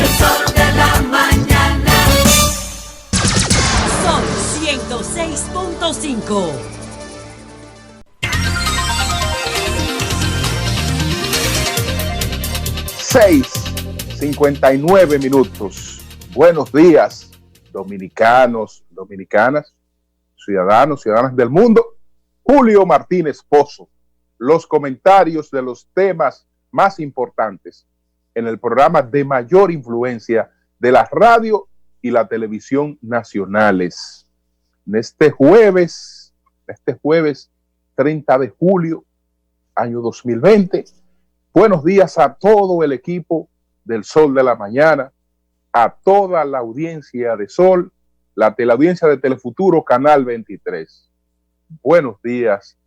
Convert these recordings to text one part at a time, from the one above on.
El sol de la mañana. Sol 106.5. 6:59. Buenos días, dominicanos, dominicanas, ciudadanos, ciudadanas del mundo. Julio Martínez Pozo, los comentarios de los temas más importantes en el programa de mayor influencia de la radio y la televisión nacionales. En este jueves 30 de julio, año 2020, buenos días a todo el equipo del Sol de la Mañana, a toda la audiencia de Sol, la teleaudiencia de Telefuturo, Canal 23. Buenos días,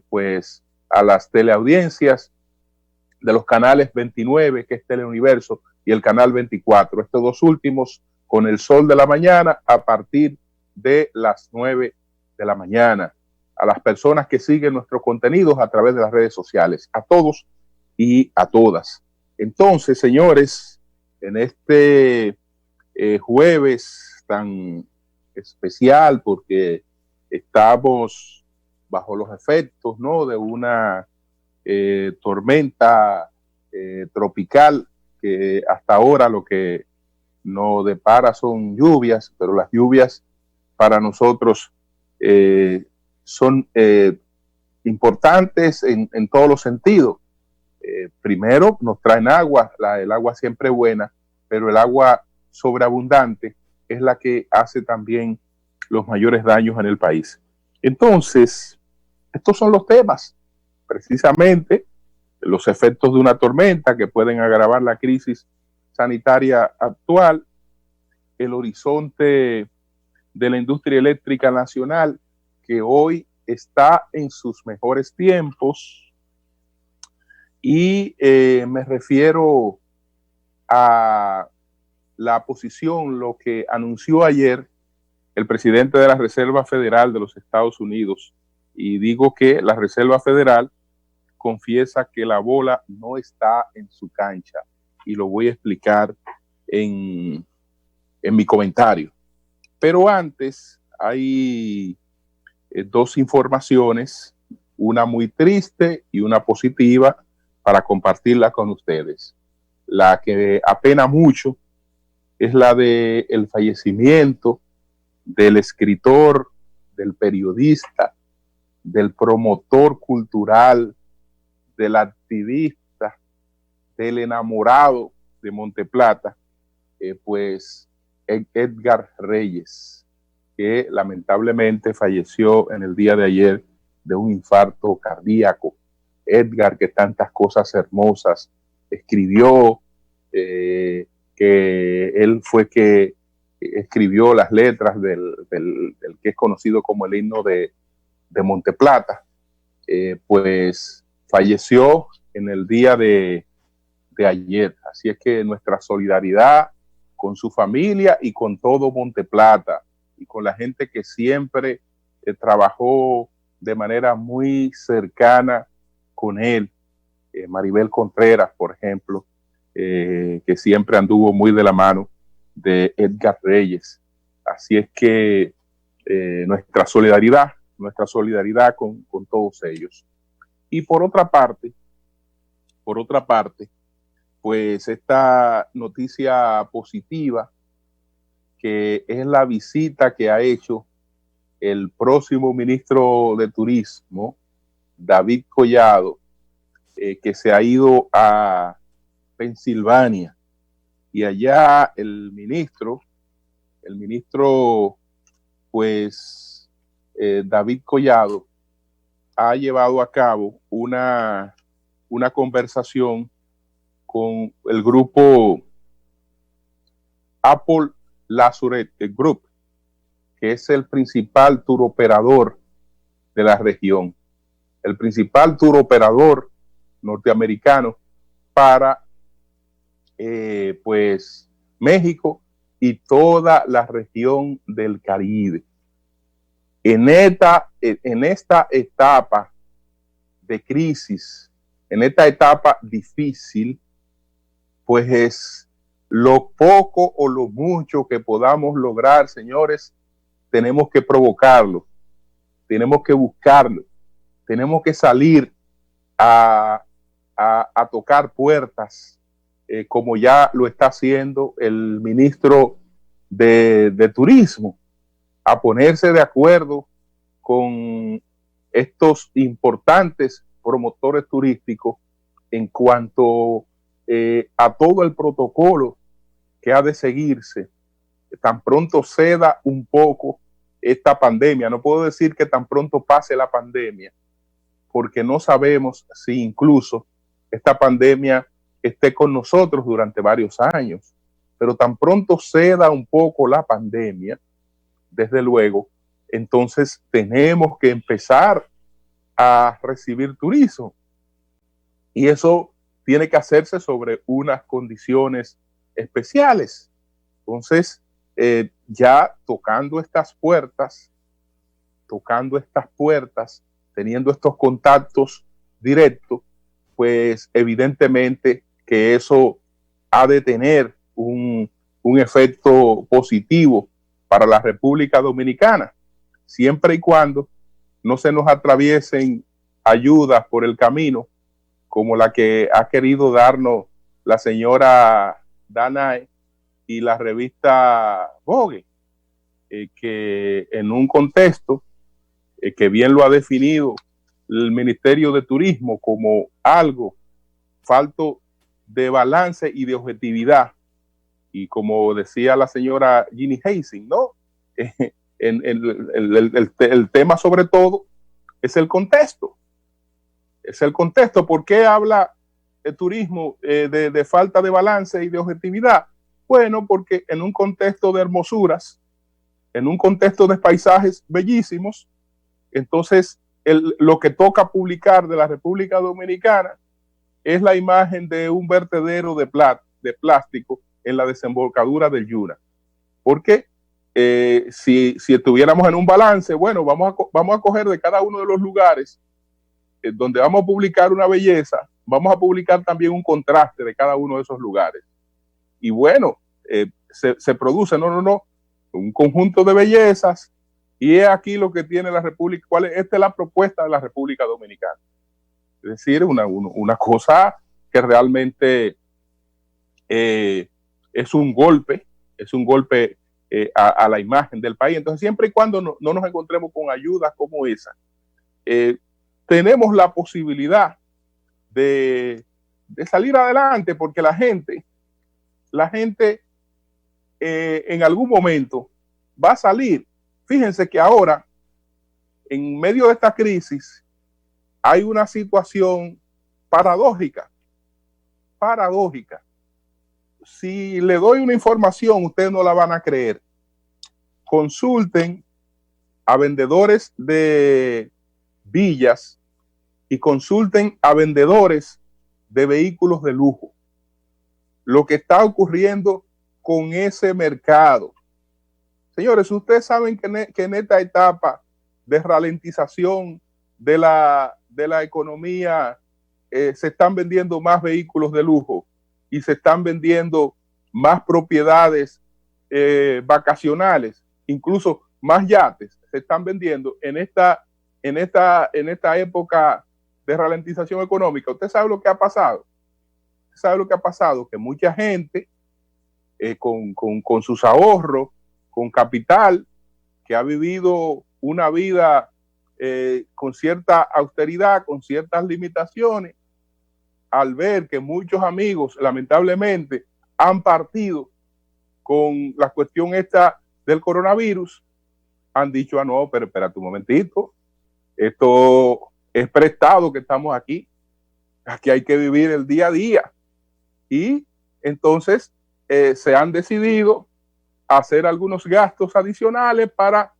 pues, a las teleaudiencias de los canales 29, que es Teleuniverso, y el canal 24. Estos dos últimos con el Sol de la Mañana a partir de las 9 de la mañana. A las personas que siguen nuestros contenidos a través de las redes sociales. A todos y a todas. Entonces, señores, en este jueves tan especial, porque estamos bajo los efectos, ¿no?, de una tormenta tropical que hasta ahora lo que nos depara son lluvias, pero las lluvias para nosotros son importantes en todos los sentidos. Primero, nos traen agua, el agua siempre buena, pero el agua sobreabundante es la que hace también los mayores daños en el país. Entonces, estos son los temas, precisamente los efectos de una tormenta que pueden agravar la crisis sanitaria actual, el horizonte de la industria eléctrica nacional, que hoy está en sus mejores tiempos, y me refiero a la posición, lo que anunció ayer el presidente de la Reserva Federal de los Estados Unidos, y digo que la Reserva Federal confiesa que la bola no está en su cancha, y lo voy a explicar en mi comentario. Pero antes hay dos informaciones, una muy triste y una positiva, para compartirla con ustedes. La que apena mucho es la de el fallecimiento del escritor, del periodista, del promotor cultural, del activista, del enamorado de Monteplata, pues Edgar Reyes, que lamentablemente falleció en el día de ayer de un infarto cardíaco. Edgar, que tantas cosas hermosas escribió, que él fue que escribió las letras del que es conocido como el himno de Monteplata, pues falleció en el día de ayer. Así es que nuestra solidaridad con su familia y con todo Monteplata, y con la gente que siempre trabajó de manera muy cercana con él, Maribel Contreras, por ejemplo, que siempre anduvo muy de la mano de Edgar Reyes. Así es que nuestra solidaridad con todos ellos. Y por otra parte, pues esta noticia positiva, que es la visita que ha hecho el próximo ministro de Turismo, David Collado, que se ha ido a Pensilvania, y allá el ministro, pues David Collado ha llevado a cabo una conversación con el grupo Apple Lazarette Group, que es el principal tour operador de la región, el principal tour operador norteamericano para pues México y toda la región del Caribe. En esta etapa de crisis, en esta etapa difícil, pues Lo poco o lo mucho que podamos lograr, señores, tenemos que provocarlo, tenemos que buscarlo, tenemos que salir a tocar puertas, como ya lo está haciendo el ministro de Turismo, a ponerse de acuerdo con estos importantes promotores turísticos en cuanto a todo el protocolo que ha de seguirse. Tan pronto ceda un poco esta pandemia, no puedo decir que tan pronto pase la pandemia, porque no sabemos si incluso esta pandemia esté con nosotros durante varios años, pero tan pronto ceda un poco la pandemia, desde luego, entonces tenemos que empezar a recibir turismo. Y eso tiene que hacerse sobre unas condiciones especiales. Entonces, ya tocando estas puertas, teniendo estos contactos directos, pues evidentemente que eso ha de tener un efecto positivo para la República Dominicana, siempre y cuando no se nos atraviesen ayudas por el camino, como la que ha querido darnos la señora Danae y la revista Vogue, que en un contexto que bien lo ha definido el Ministerio de Turismo como algo falto de balance y de objetividad, y como decía la señora Ginny Hazing, ¿no? El tema sobre todo es el contexto. Es el contexto. ¿Por qué habla el turismo de falta de balance y de objetividad? Bueno, porque en un contexto de hermosuras, en un contexto de paisajes bellísimos, entonces lo que toca publicar de la República Dominicana es la imagen de un vertedero de plástico en la desembocadura del Yuna. Porque si estuviéramos en un balance, bueno, vamos a coger de cada uno de los lugares donde vamos a publicar una belleza, vamos a publicar también un contraste de cada uno de esos lugares. Y bueno, se produce, un conjunto de bellezas, y es aquí lo que tiene la República. Esta es la propuesta de la República Dominicana. Es decir, una cosa que realmente es un golpe a la imagen del país. Entonces, siempre y cuando no nos encontremos con ayudas como esa, tenemos la posibilidad de salir adelante, porque la gente en algún momento va a salir. Fíjense que ahora, en medio de esta crisis, hay una situación paradójica. Si le doy una información, ustedes no la van a creer. Consulten a vendedores de villas y consulten a vendedores de vehículos de lujo lo que está ocurriendo con ese mercado. Señores, ustedes saben que en esta etapa de ralentización de la economía se están vendiendo más vehículos de lujo y se están vendiendo más propiedades vacacionales, incluso más yates se están vendiendo en esta época de ralentización económica. ¿Usted sabe lo que ha pasado? Que mucha gente con sus ahorros, con capital, que ha vivido una vida con cierta austeridad, con ciertas limitaciones, al ver que muchos amigos lamentablemente han partido con la cuestión esta del coronavirus, han dicho, no, pero espérate un momentito, esto es prestado que estamos aquí hay que vivir el día a día. Y entonces se han decidido hacer algunos gastos adicionales para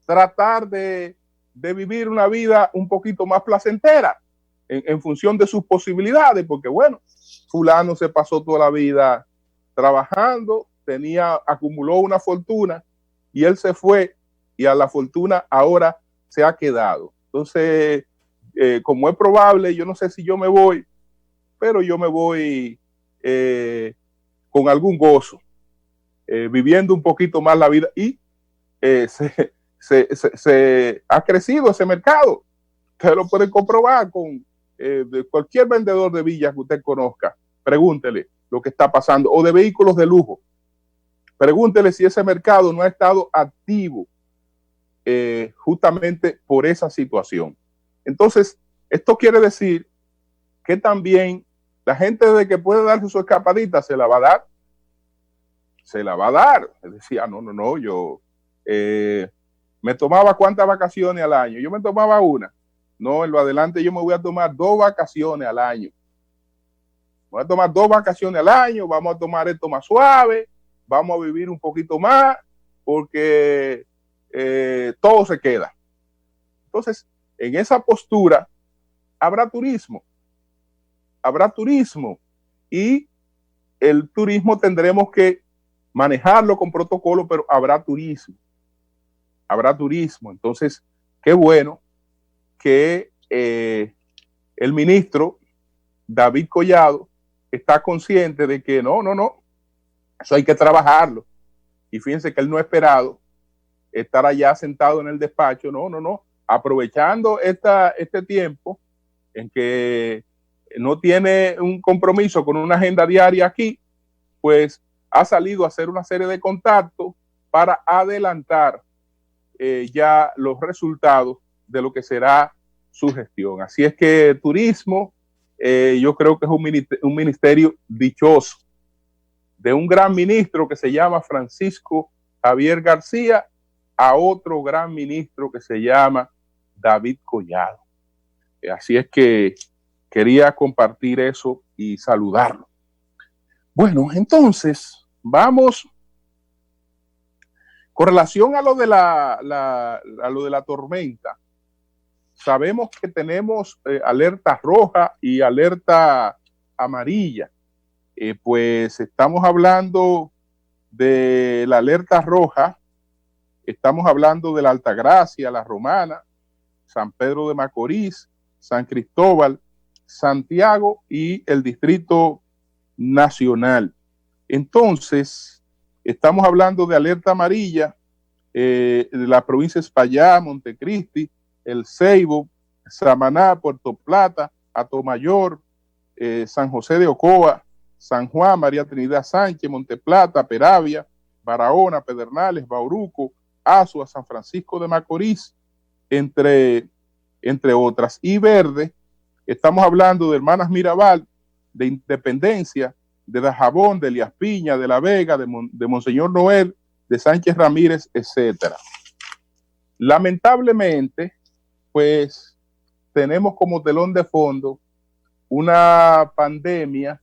tratar de vivir una vida un poquito más placentera en función de sus posibilidades, porque bueno, fulano se pasó toda la vida trabajando, acumuló una fortuna y él se fue, y a la fortuna ahora se ha quedado. Entonces, como es probable, yo no sé si yo me voy, pero yo me voy con algún gozo, viviendo un poquito más la vida, y se ha crecido ese mercado. Ustedes lo pueden comprobar con de cualquier vendedor de villas que usted conozca. Pregúntele lo que está pasando, o de vehículos de lujo. Pregúntele si ese mercado no ha estado activo justamente por esa situación. Entonces, esto quiere decir que también la gente de que puede darse su escapadita se la va a dar. Se la va a dar. Decía, no, yo me tomaba ¿cuántas vacaciones al año? Yo me tomaba una. No, en lo adelante yo me voy a tomar 2 vacaciones al año. Voy a tomar 2 vacaciones al año, vamos a tomar esto más suave, vamos a vivir un poquito más, porque todo se queda. Entonces, en esa postura habrá turismo y el turismo tendremos que manejarlo con protocolo, pero habrá turismo. Entonces, qué bueno que el ministro David Collado está consciente de que no, eso hay que trabajarlo. Y fíjense que él no ha esperado estar allá sentado en el despacho, aprovechando este tiempo en que no tiene un compromiso con una agenda diaria aquí, pues ha salido a hacer una serie de contactos para adelantar ya los resultados de lo que será su gestión. Así es que turismo, yo creo que es un ministerio dichoso, de un gran ministro que se llama Francisco Javier García a otro gran ministro que se llama David Collado. Así es que quería compartir eso y saludarlo. Bueno, entonces vamos con relación a lo de la tormenta. Sabemos que tenemos alerta roja y alerta amarilla. Pues estamos hablando de la alerta roja, estamos hablando de la Altagracia, la Romana, San Pedro de Macorís, San Cristóbal, Santiago y el Distrito Nacional. Entonces, estamos hablando de alerta amarilla de la provincia de Espaillá, Montecristi, El Ceibo, Samaná, Puerto Plata, Atomayor, San José de Ocoa, San Juan, María Trinidad Sánchez, Monteplata, Peravia, Barahona, Pedernales, Bauruco, Azua, San Francisco de Macorís, entre otras. Y verde, estamos hablando de Hermanas Mirabal, de Independencia, de Dajabón, de Elías Piña, de La Vega, de Monseñor Noel, de Sánchez Ramírez, etcétera. Lamentablemente, pues tenemos como telón de fondo una pandemia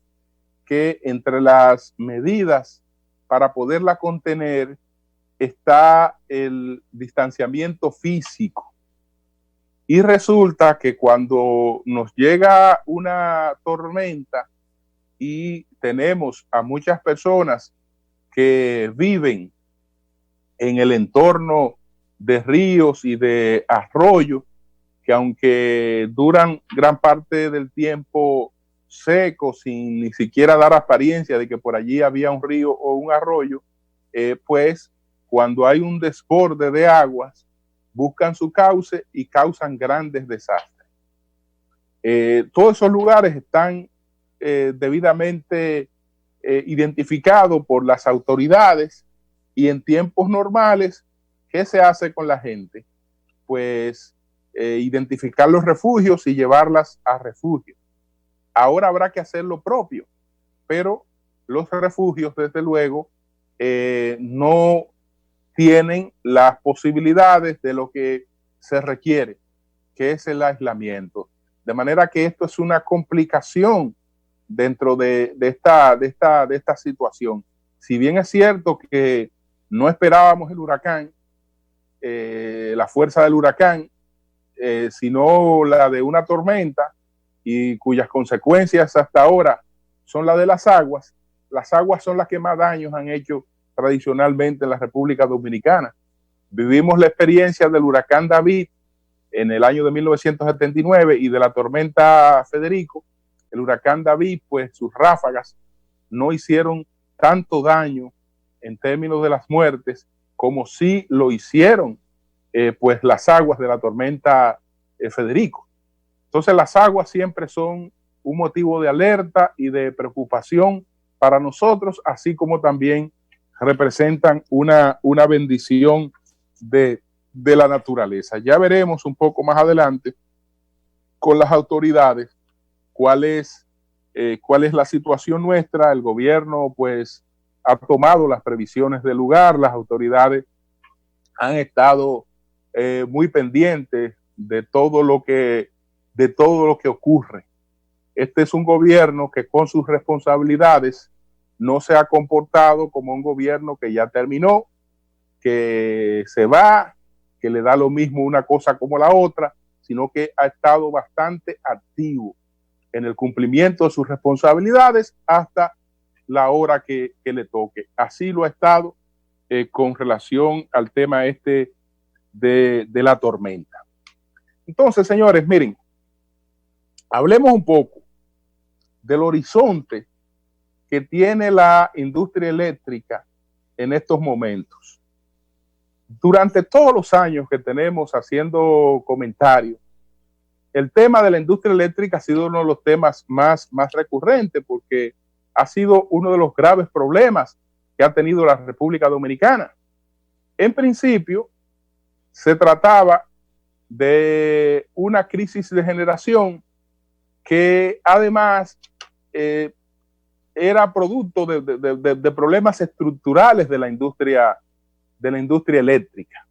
que entre las medidas para poderla contener está el distanciamiento físico. Y resulta que cuando nos llega una tormenta y tenemos a muchas personas que viven en el entorno de ríos y de arroyos, que aunque duran gran parte del tiempo secos, sin ni siquiera dar apariencia de que por allí había un río o un arroyo, pues cuando hay un desborde de aguas, buscan su cauce y causan grandes desastres. Todos esos lugares están debidamente identificados por las autoridades, y en tiempos normales, ¿qué se hace con la gente? Pues identificar los refugios y llevarlas a refugio. Ahora habrá que hacer lo propio, pero los refugios, desde luego, no tienen las posibilidades de lo que se requiere, que es el aislamiento. De manera que esto es una complicación dentro de esta situación. Si bien es cierto que no esperábamos el huracán, la fuerza del huracán, sino la de una tormenta, y cuyas consecuencias hasta ahora son las de las aguas son las que más daños han hecho tradicionalmente en la República Dominicana. Vivimos la experiencia del huracán David en el año de 1979 y de la tormenta Federico. El huracán David, pues sus ráfagas no hicieron tanto daño en términos de las muertes como sí lo hicieron pues las aguas de la tormenta Federico. Entonces las aguas siempre son un motivo de alerta y de preocupación para nosotros, así como también representan una bendición de la naturaleza. Ya veremos un poco más adelante con las autoridades cuál es la situación nuestra. El gobierno pues ha tomado las previsiones del lugar, las autoridades han estado muy pendientes de todo lo que ocurre. Este es un gobierno que con sus responsabilidades no se ha comportado como un gobierno que ya terminó, que se va, que le da lo mismo una cosa como la otra, sino que ha estado bastante activo en el cumplimiento de sus responsabilidades hasta la hora que le toque. Así lo ha estado con relación al tema este de la tormenta. Entonces, señores, miren, hablemos un poco del horizonte que tiene la industria eléctrica en estos momentos. Durante todos los años que tenemos haciendo comentarios, el tema de la industria eléctrica ha sido uno de los temas más recurrentes porque ha sido uno de los graves problemas que ha tenido la República Dominicana. En principio, se trataba de una crisis de generación que además era producto de problemas estructurales de la industria eléctrica.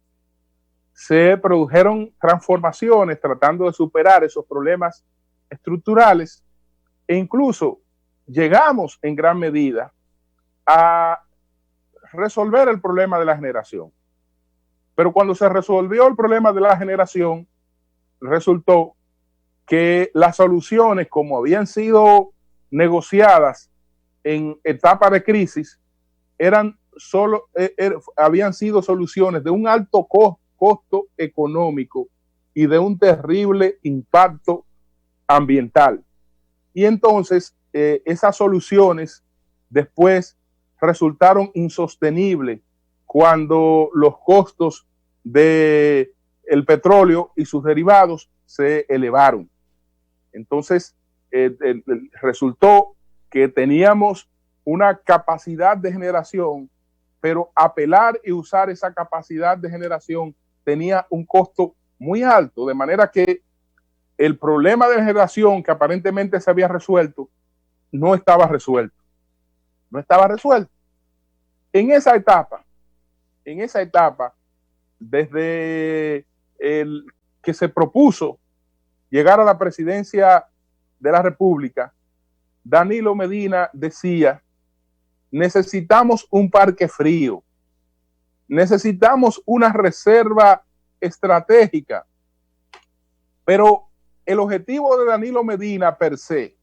Se produjeron transformaciones tratando de superar esos problemas estructurales e incluso llegamos en gran medida a resolver el problema de la generación. Pero cuando se resolvió el problema de la generación, resultó que las soluciones, como habían sido negociadas en etapa de crisis, habían sido soluciones de un alto costo económico y de un terrible impacto ambiental. Y entonces esas soluciones después resultaron insostenibles cuando los costos del petróleo y sus derivados se elevaron. Entonces resultó que teníamos una capacidad de generación, pero apelar y usar esa capacidad de generación tenía un costo muy alto, de manera que el problema de generación que aparentemente se había resuelto no estaba resuelto. No estaba resuelto. En esa etapa, desde el que se propuso llegar a la presidencia de la República, Danilo Medina decía: necesitamos un parque frío, necesitamos una reserva estratégica. Pero el objetivo de Danilo Medina per se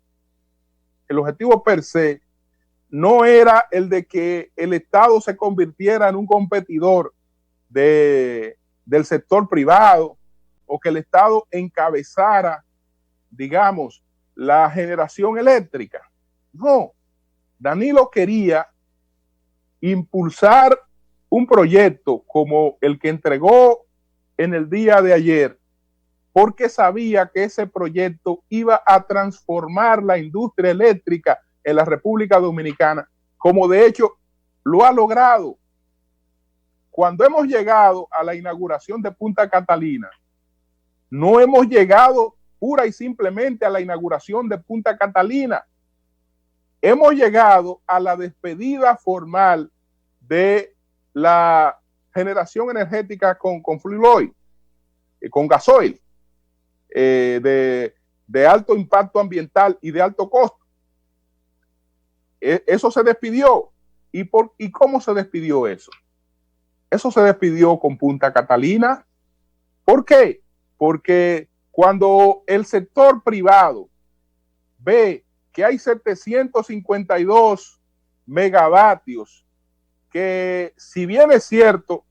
no era el de que el Estado se convirtiera en un competidor del sector privado o que el Estado encabezara, digamos, la generación eléctrica. No, Danilo quería impulsar un proyecto como el que entregó en el día de ayer, porque sabía que ese proyecto iba a transformar la industria eléctrica en la República Dominicana, como de hecho lo ha logrado. Cuando hemos llegado a la inauguración de Punta Catalina, no hemos llegado pura y simplemente a la inauguración de Punta Catalina. Hemos llegado a la despedida formal de la generación energética con fuel oil, con gasoil, de alto impacto ambiental y de alto costo. Eso se despidió. ¿Y cómo se despidió eso? Eso se despidió con Punta Catalina. ¿Por qué? Porque cuando el sector privado ve que hay 752 megavatios que, si bien es cierto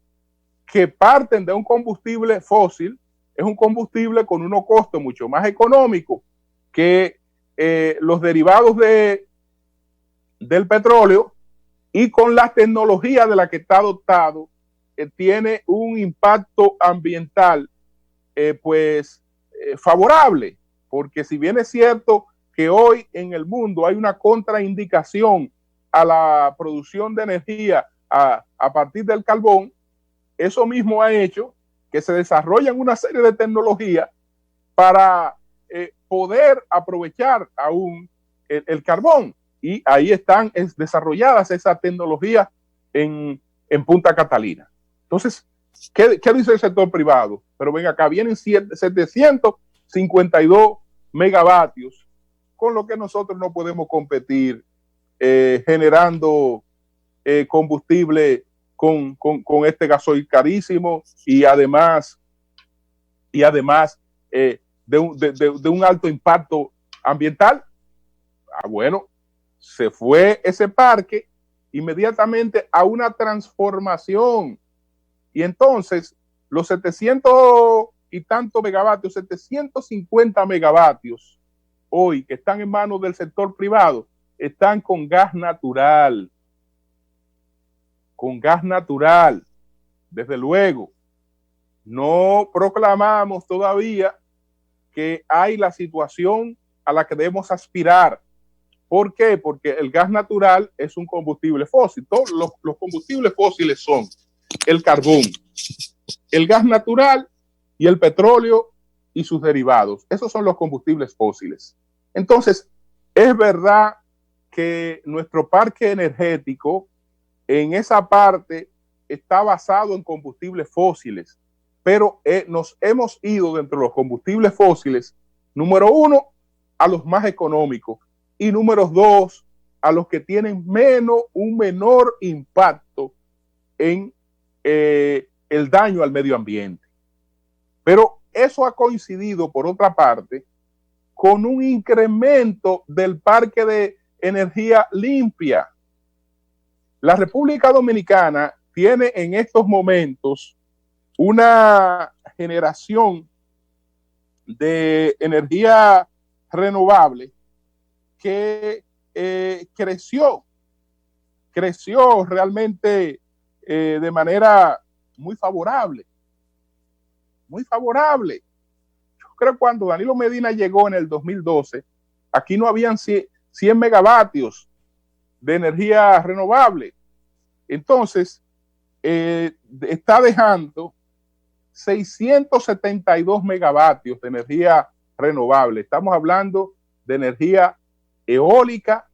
que parten de un combustible fósil, es un combustible con unos costos mucho más económicos que los derivados del petróleo, y con la tecnología de la que está dotado, tiene un impacto ambiental favorable, porque si bien es cierto que hoy en el mundo hay una contraindicación a la producción de energía a partir del carbón, eso mismo ha hecho que se desarrollen una serie de tecnologías para poder aprovechar aún el carbón. Y ahí están desarrolladas esas tecnologías en Punta Catalina. Entonces, ¿qué dice el sector privado? Pero ven acá, vienen 752 megavatios, con lo que nosotros no podemos competir generando combustible con este gasoil carísimo y además de un alto impacto ambiental. Bueno, se fue ese parque inmediatamente a una transformación. Y entonces, los 700 y tantos megavatios, 750 megavatios hoy que están en manos del sector privado, están con gas natural. Con gas natural. Desde luego, no proclamamos todavía que hay la situación a la que debemos aspirar. ¿Por qué? Porque el gas natural es un combustible fósil. Todos los combustibles fósiles son el carbón, el gas natural y el petróleo y sus derivados. Esos son los combustibles fósiles. Entonces, es verdad que nuestro parque energético en esa parte está basado en combustibles fósiles, pero nos hemos ido dentro de los combustibles fósiles, número uno, a los más económicos y número dos, a los que tienen un menor impacto en el daño al medio ambiente. Pero eso ha coincidido, por otra parte, con un incremento del parque de energía limpia. La República Dominicana tiene en estos momentos una generación de energía renovable que creció realmente de manera muy favorable. Muy favorable. Yo creo que cuando Danilo Medina llegó en el 2012, aquí no habían 100 megavatios de energía renovable. Entonces, está dejando 672 megavatios de energía renovable. Estamos hablando de energía eólica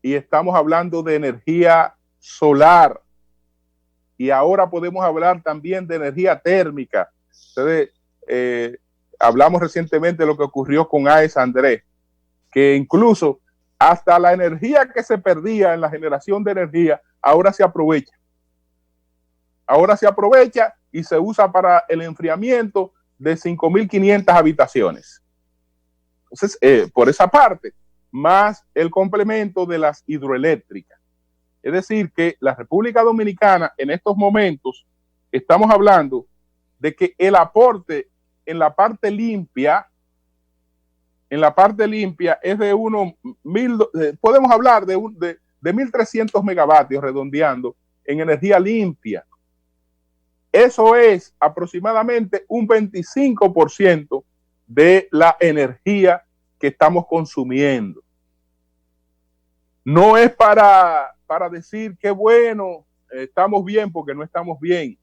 y estamos hablando de energía solar. Y ahora podemos hablar también de energía térmica. Ustedes, hablamos recientemente de lo que ocurrió con AES Andrés, que incluso hasta la energía que se perdía en la generación de energía, ahora se aprovecha. Ahora se aprovecha y se usa para el enfriamiento de 5.500 habitaciones. Entonces, por esa parte, más el complemento de las hidroeléctricas. Es decir, que la República Dominicana en estos momentos estamos hablando de que el aporte en la parte limpia es de podemos hablar de 1.300 megavatios redondeando en energía limpia. Eso es aproximadamente un 25% de la energía que estamos consumiendo. No es para decir que bueno, estamos bien, porque no estamos bien.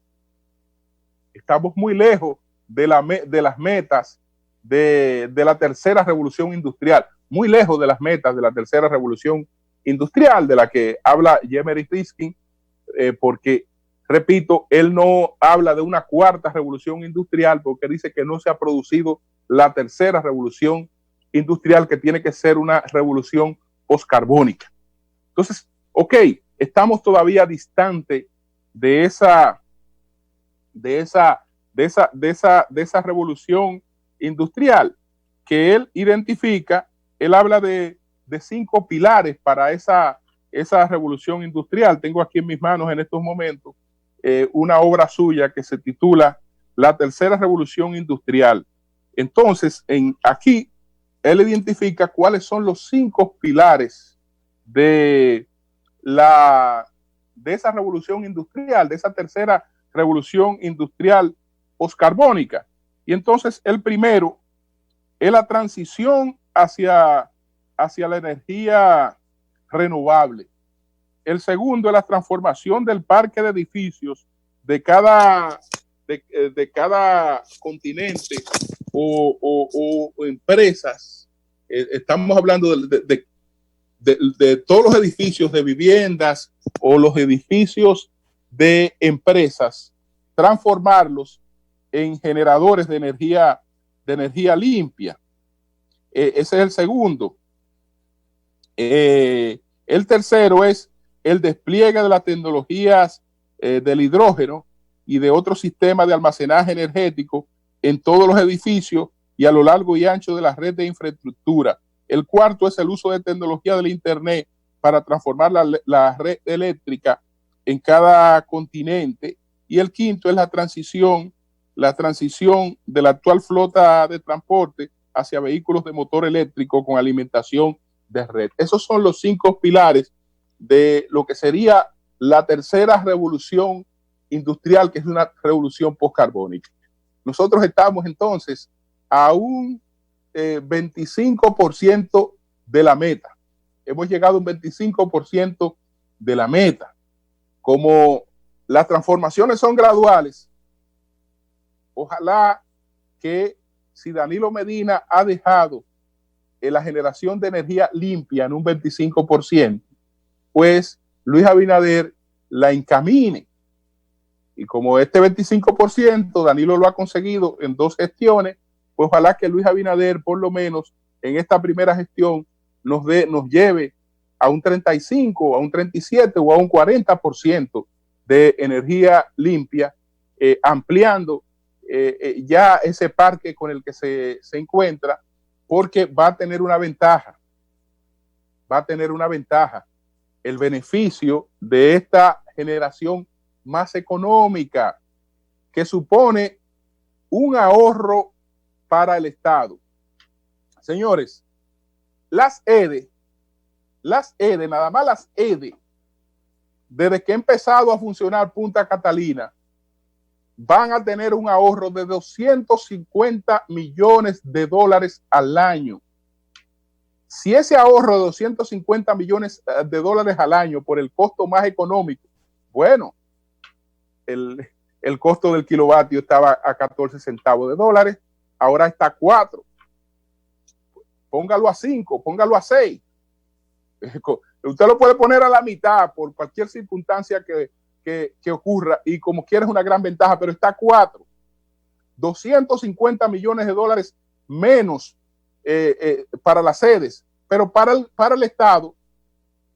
Estamos muy lejos de las metas de la tercera revolución industrial, muy lejos de las metas de la tercera revolución industrial de la que habla Yemery Riskin, porque, repito, él no habla de una cuarta revolución industrial porque dice que no se ha producido la tercera revolución industrial, que tiene que ser una revolución postcarbónica. Entonces, ok, estamos todavía distante de esa revolución industrial que él identifica. Él habla de 5 pilares para esa revolución industrial. Tengo aquí en mis manos en estos momentos una obra suya que se titula La tercera revolución industrial. Entonces, aquí él identifica cuáles son los 5 pilares de de esa revolución industrial, de esa tercera revolución industrial poscarbónica. Y entonces el primero es la transición hacia la energía renovable. El segundo es la transformación del parque de edificios de cada continente o empresas. Estamos hablando de todos los edificios de viviendas o los edificios de empresas, transformarlos en generadores de energía limpia. Ese es el segundo. El tercero es el despliegue de las tecnologías del hidrógeno y de otros sistemas de almacenaje energético en todos los edificios y a lo largo y ancho de la red de infraestructura. El cuarto es el uso de tecnología del Internet para transformar la red eléctrica en cada continente. Y el quinto es la transición de la actual flota de transporte hacia vehículos de motor eléctrico con alimentación de red. Esos son los 5 pilares de lo que sería la tercera revolución industrial, que es una revolución postcarbónica. Nosotros estamos entonces a un 25% de la meta. Hemos llegado a un 25% de la meta. Como las transformaciones son graduales, ojalá que si Danilo Medina ha dejado la generación de energía limpia en un 25%, pues Luis Abinader la encamine. Y como este 25% Danilo lo ha conseguido en 2 gestiones, pues ojalá que Luis Abinader por lo menos en esta primera gestión nos lleve a un 35, a un 37 o a un 40% de energía limpia, ampliando ya ese parque con el que se encuentra, porque va a tener una ventaja. El beneficio de esta generación más económica, que supone un ahorro para el Estado. Señores, las EDE, nada más las EDE, desde que ha empezado a funcionar Punta Catalina, van a tener un ahorro de $250 millones al año. Si ese ahorro de 250 millones de dólares al año por el costo más económico, bueno, el costo del kilovatio estaba a 14 centavos de dólares, ahora está a 4. Póngalo a 5, póngalo a 6. Usted lo puede poner a la mitad por cualquier circunstancia que ocurra y como quiera es una gran ventaja, pero está a 4. 250 millones de dólares menos para las sedes, pero para el Estado,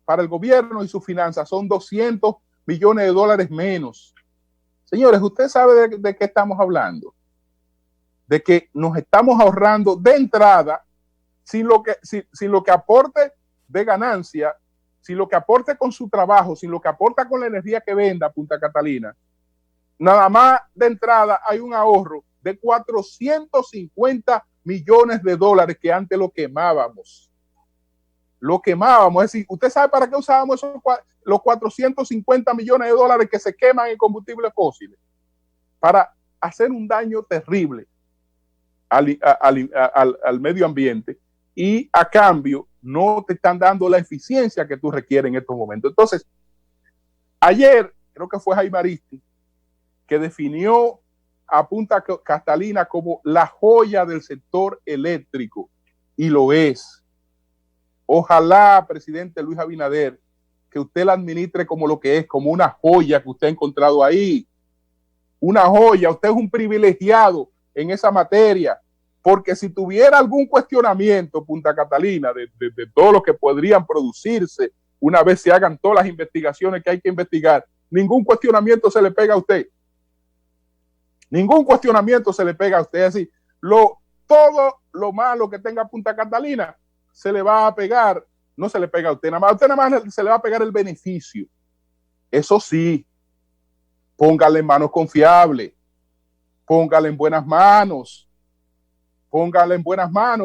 para el gobierno y sus finanzas son 200 millones de dólares menos. Señores, ¿usted sabe de qué estamos hablando? De que nos estamos ahorrando de entrada, sin lo que aporte de ganancia, sin lo que aporte con su trabajo, sin lo que aporta con la energía que venda Punta Catalina, nada más de entrada hay un ahorro de 450 millones de dólares que antes lo quemábamos. Es decir, ¿usted sabe para qué usábamos los 450 millones de dólares que se queman en combustibles fósiles? Para hacer un daño terrible al medio ambiente y a cambio no te están dando la eficiencia que tú requieres en estos momentos. Entonces, ayer creo que fue Jaime Aristi que definió a Punta Catalina como la joya del sector eléctrico, y lo es. Ojalá, presidente Luis Abinader, que usted la administre como lo que es, como una joya que usted ha encontrado ahí. Una joya, usted es un privilegiado en esa materia, porque si tuviera algún cuestionamiento Punta Catalina de todo lo que podrían producirse una vez se hagan todas las investigaciones que hay que investigar, ningún cuestionamiento se le pega a usted. Ningún cuestionamiento se le pega a usted. Es decir, todo lo malo que tenga Punta Catalina se le va a pegar, no se le pega a usted, a usted nada más se le va a pegar el beneficio. Eso sí, póngale en manos confiables, póngale en buenas manos,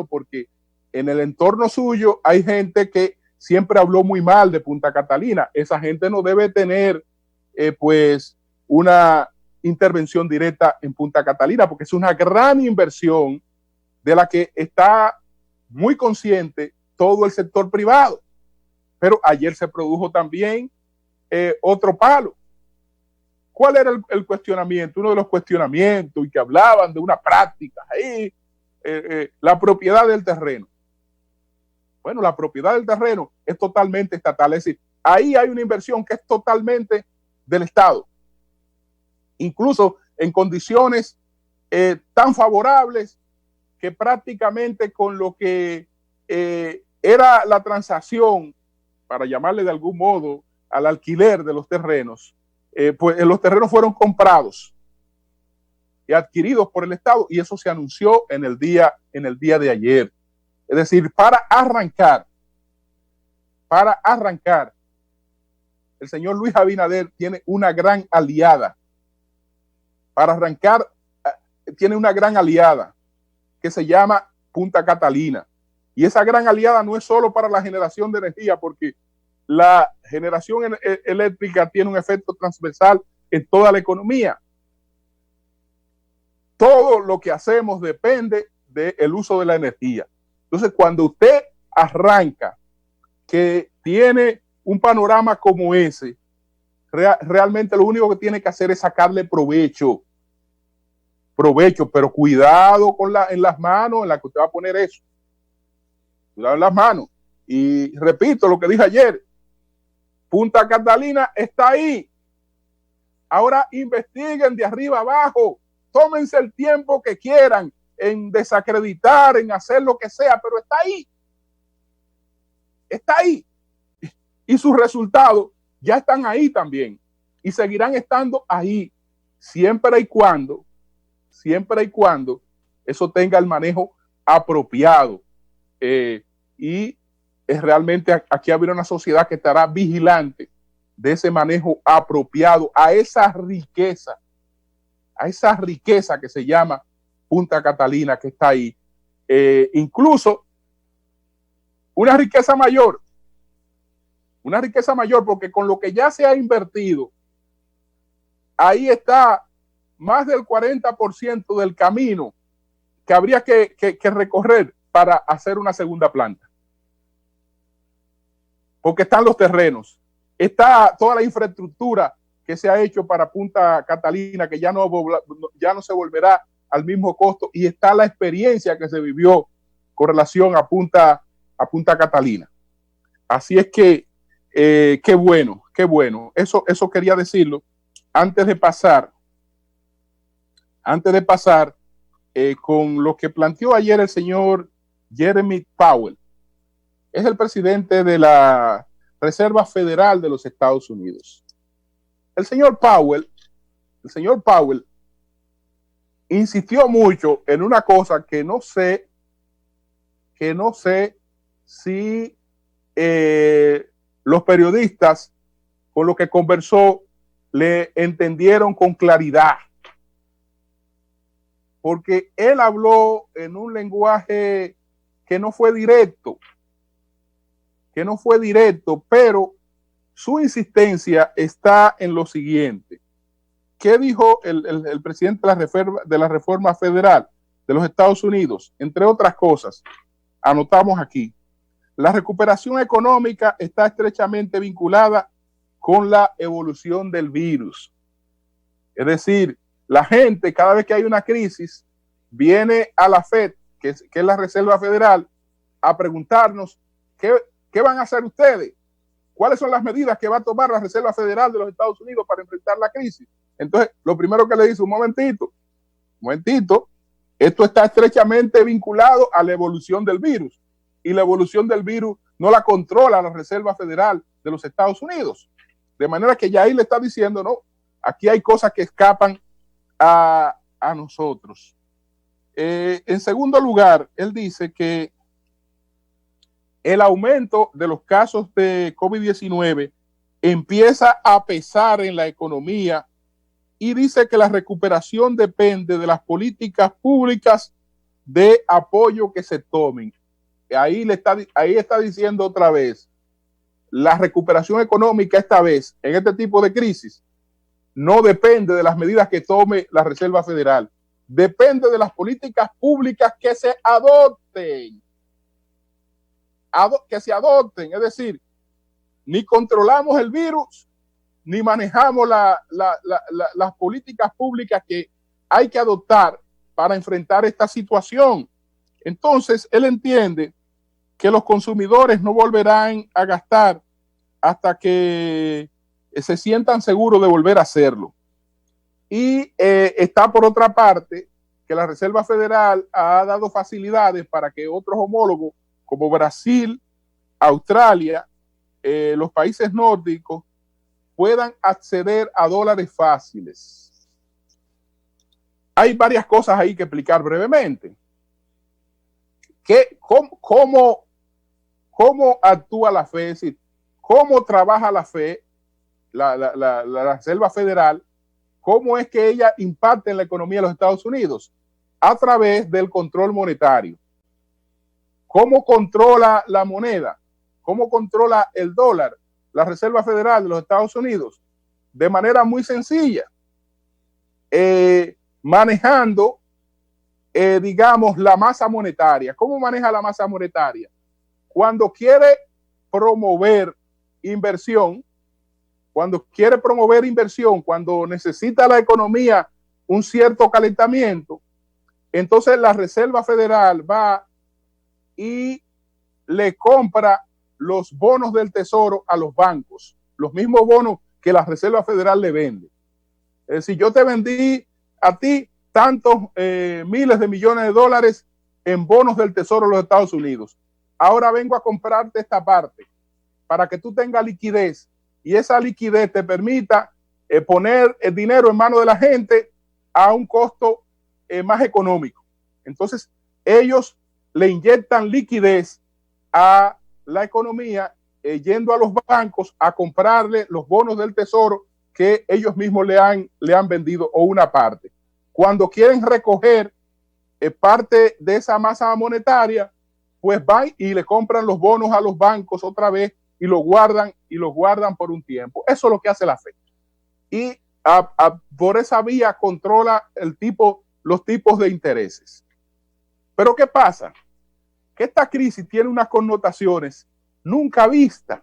porque en el entorno suyo hay gente que siempre habló muy mal de Punta Catalina. Esa gente no debe tener pues una intervención directa en Punta Catalina, porque es una gran inversión de la que está muy consciente todo el sector privado. Pero ayer se produjo también otro palo. ¿Cuál era el cuestionamiento? Uno de los cuestionamientos y que hablaban de una práctica ahí, la propiedad del terreno. Bueno, la propiedad del terreno es totalmente estatal, es decir, ahí hay una inversión que es totalmente del Estado, incluso en condiciones tan favorables que prácticamente con lo que era la transacción, para llamarle de algún modo, al alquiler de los terrenos, pues los terrenos fueron comprados y adquiridos por el Estado, y eso se anunció en el día de ayer. Es decir, para arrancar, el señor Luis Abinader tiene una gran aliada. Para arrancar, tiene una gran aliada que se llama Punta Catalina. Y esa gran aliada no es solo para la generación de energía, porque la generación eléctrica tiene un efecto transversal en toda la economía. Todo lo que hacemos depende del uso de la energía. Entonces, cuando usted arranca, que tiene un panorama como ese, realmente lo único que tiene que hacer es sacarle provecho, pero cuidado en las manos en las que usted va a poner eso. Cuidado en las manos. Y repito lo que dije ayer, Punta Catalina está ahí. Ahora investiguen de arriba abajo, tómense el tiempo que quieran en desacreditar, en hacer lo que sea, pero está ahí. Está ahí. Y sus resultados ya están ahí también. Y seguirán estando ahí siempre y cuando eso tenga el manejo apropiado. Y es realmente aquí habrá una sociedad que estará vigilante de ese manejo apropiado a esa riqueza que se llama Punta Catalina, que está ahí. Incluso una riqueza mayor, porque con lo que ya se ha invertido, ahí está más del 40% del camino que habría que recorrer para hacer una segunda planta. Porque están los terrenos, está toda la infraestructura que se ha hecho para Punta Catalina, que ya no se volverá al mismo costo, y está la experiencia que se vivió con relación a Punta Catalina. Así es que qué bueno. Eso quería decirlo antes de pasar con lo que planteó ayer el señor Jeremy Powell. Es el presidente de la Reserva Federal de los Estados Unidos. El señor Powell insistió mucho en una cosa que no sé si los periodistas con lo que conversó le entendieron con claridad, porque él habló en un lenguaje que no fue directo, pero su insistencia está en lo siguiente. ¿Qué dijo el presidente de la Reforma Federal de los Estados Unidos? Entre otras cosas, anotamos aquí: la recuperación económica está estrechamente vinculada con la evolución del virus. Es decir, la gente, cada vez que hay una crisis, viene a la FED, que es la Reserva Federal, a preguntarnos ¿qué van a hacer ustedes? ¿Cuáles son las medidas que va a tomar la Reserva Federal de los Estados Unidos para enfrentar la crisis? Entonces, lo primero que le dice, un momentito, esto está estrechamente vinculado a la evolución del virus, y la evolución del virus no la controla la Reserva Federal de los Estados Unidos. De manera que ya ahí le está diciendo, no, aquí hay cosas que escapan a nosotros. En segundo lugar, él dice que el aumento de los casos de COVID-19 empieza a pesar en la economía, y dice que la recuperación depende de las políticas públicas de apoyo que se tomen. Ahí está diciendo otra vez, la recuperación económica esta vez, en este tipo de crisis, no depende de las medidas que tome la Reserva Federal, depende de las políticas públicas que se adopten. Que se adopten, es decir, ni controlamos el virus, ni manejamos las políticas públicas que hay que adoptar para enfrentar esta situación. Entonces, él entiende que los consumidores no volverán a gastar hasta que se sientan seguros de volver a hacerlo. Y está por otra parte que la Reserva Federal ha dado facilidades para que otros homólogos como Brasil, Australia, los países nórdicos puedan acceder a dólares fáciles. Hay varias cosas ahí que explicar brevemente. ¿Cómo actúa la FED? Es decir, ¿cómo trabaja la FED, la Reserva Federal? ¿Cómo es que ella impacta en la economía de los Estados Unidos? A través del control monetario. ¿Cómo controla la moneda? ¿Cómo controla el dólar? La Reserva Federal de los Estados Unidos. De manera muy sencilla. Manejando, digamos, la masa monetaria. ¿Cómo maneja la masa monetaria? Cuando quiere promover inversión, cuando necesita la economía un cierto calentamiento, entonces la Reserva Federal va y le compra los bonos del tesoro a los bancos, los mismos bonos que la Reserva Federal le vende. Es decir, yo te vendí a ti tantos miles de millones de dólares en bonos del tesoro de los Estados Unidos. Ahora vengo a comprarte esta parte para que tú tengas liquidez y esa liquidez te permita poner el dinero en manos de la gente a un costo más económico. Entonces, ellos le inyectan liquidez a la economía yendo a los bancos a comprarle los bonos del tesoro que ellos mismos le han vendido o una parte. Cuando quieren recoger parte de esa masa monetaria, pues van y le compran los bonos a los bancos otra vez y los guardan por un tiempo. Eso es lo que hace la FED. Y por esa vía controla los tipos de intereses. Pero ¿qué pasa? Que esta crisis tiene unas connotaciones nunca vistas.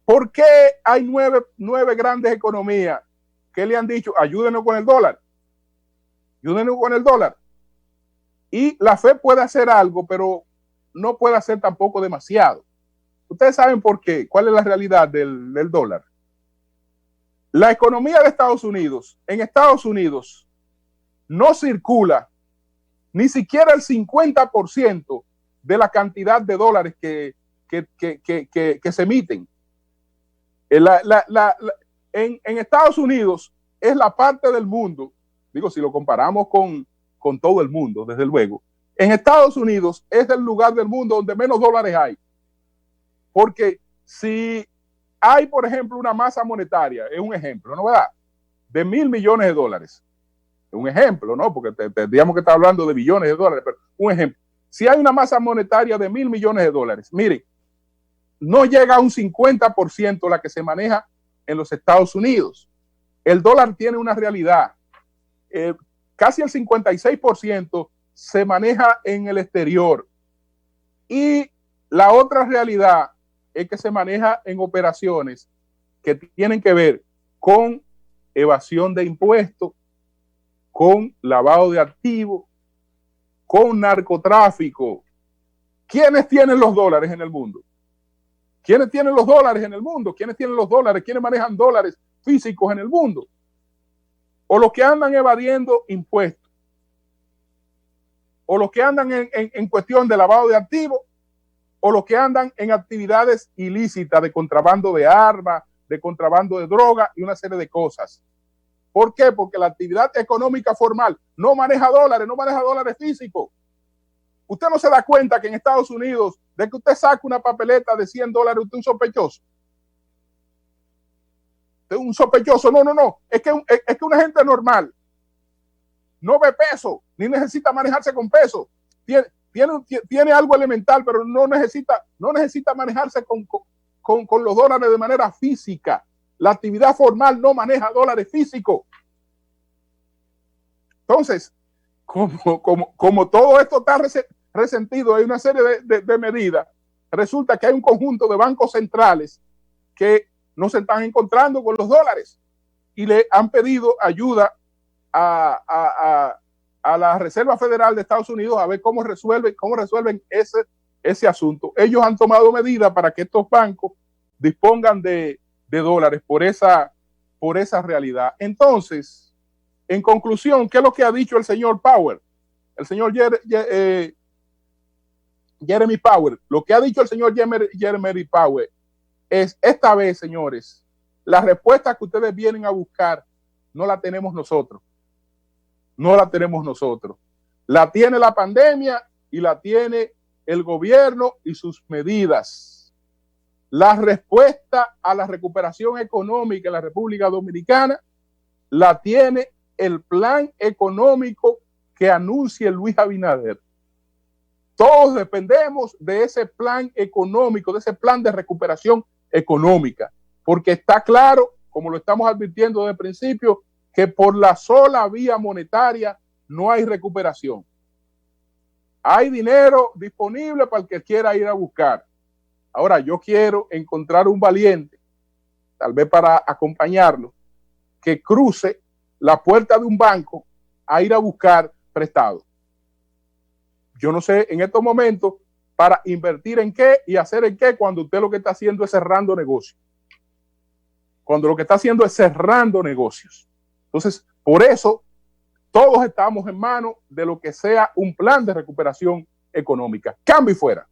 ¿Por qué hay nueve grandes economías que le han dicho ayúdenos con el dólar? Ayúdenos con el dólar. Y la FED puede hacer algo, pero no puede hacer tampoco demasiado. Ustedes saben por qué, cuál es la realidad del dólar. La economía de Estados Unidos, en Estados Unidos, no circula ni siquiera el 50% de la cantidad de dólares que se emiten. En Estados Unidos es la parte del mundo, digo, si lo comparamos con todo el mundo, desde luego, en Estados Unidos es el lugar del mundo donde menos dólares hay. Porque si hay, por ejemplo, una masa monetaria, es un ejemplo, ¿no verdad? De $1,000 millones. Es un ejemplo, ¿no? Porque tendríamos que estar hablando de billones de dólares, pero un ejemplo. Si hay una masa monetaria de $1,000 millones, miren, no llega a un 50% la que se maneja en los Estados Unidos. El dólar tiene una realidad. Casi el 56% se maneja en el exterior. Y la otra realidad es que se maneja en operaciones que tienen que ver con evasión de impuestos, con lavado de activos, con narcotráfico. ¿Quiénes tienen los dólares en el mundo? ¿Quiénes tienen los dólares en el mundo? ¿Quiénes tienen los dólares? ¿Quiénes manejan dólares físicos en el mundo? O los que andan evadiendo impuestos, o los que andan en cuestión de lavado de activos, o los que andan en actividades ilícitas de contrabando de armas, de contrabando de droga y una serie de cosas. ¿Por qué? Porque la actividad económica formal no maneja dólares físicos. Usted no se da cuenta que en Estados Unidos, de que usted saca una papeleta de $100, usted es un sospechoso. Usted es un sospechoso. No. Es que una gente normal no ve peso, ni necesita manejarse con peso. Tiene tiene algo elemental, pero no necesita manejarse con los dólares de manera física. La actividad formal no maneja dólares físicos. Entonces, como todo esto está resentido, hay una serie de medidas. Resulta que hay un conjunto de bancos centrales que no se están encontrando con los dólares y le han pedido ayuda a la Reserva Federal de Estados Unidos a ver cómo resuelven ese asunto. Ellos han tomado medidas para que estos bancos dispongan de dólares por esa realidad. Entonces, en conclusión, ¿qué es lo que ha dicho el señor Powell? El señor Jeremy Powell. Lo que ha dicho el señor Jeremy Powell es: esta vez, señores, la respuesta que ustedes vienen a buscar no la tenemos nosotros. No la tenemos nosotros. La tiene la pandemia y la tiene el gobierno y sus medidas. La respuesta a la recuperación económica en la República Dominicana la tiene el plan económico que anuncie Luis Abinader. Todos dependemos de ese plan económico, de ese plan de recuperación económica, porque está claro, como lo estamos advirtiendo desde el principio, que por la sola vía monetaria no hay recuperación. Hay dinero disponible para el que quiera ir a buscar. Ahora, yo quiero encontrar un valiente, tal vez para acompañarlo, que cruce la puerta de un banco a ir a buscar prestado. Yo no sé en estos momentos para invertir en qué y hacer en qué cuando usted lo que está haciendo es cerrando negocios. Cuando lo que está haciendo es cerrando negocios. Entonces, por eso, todos estamos en manos de lo que sea un plan de recuperación económica. Cambio y fuera.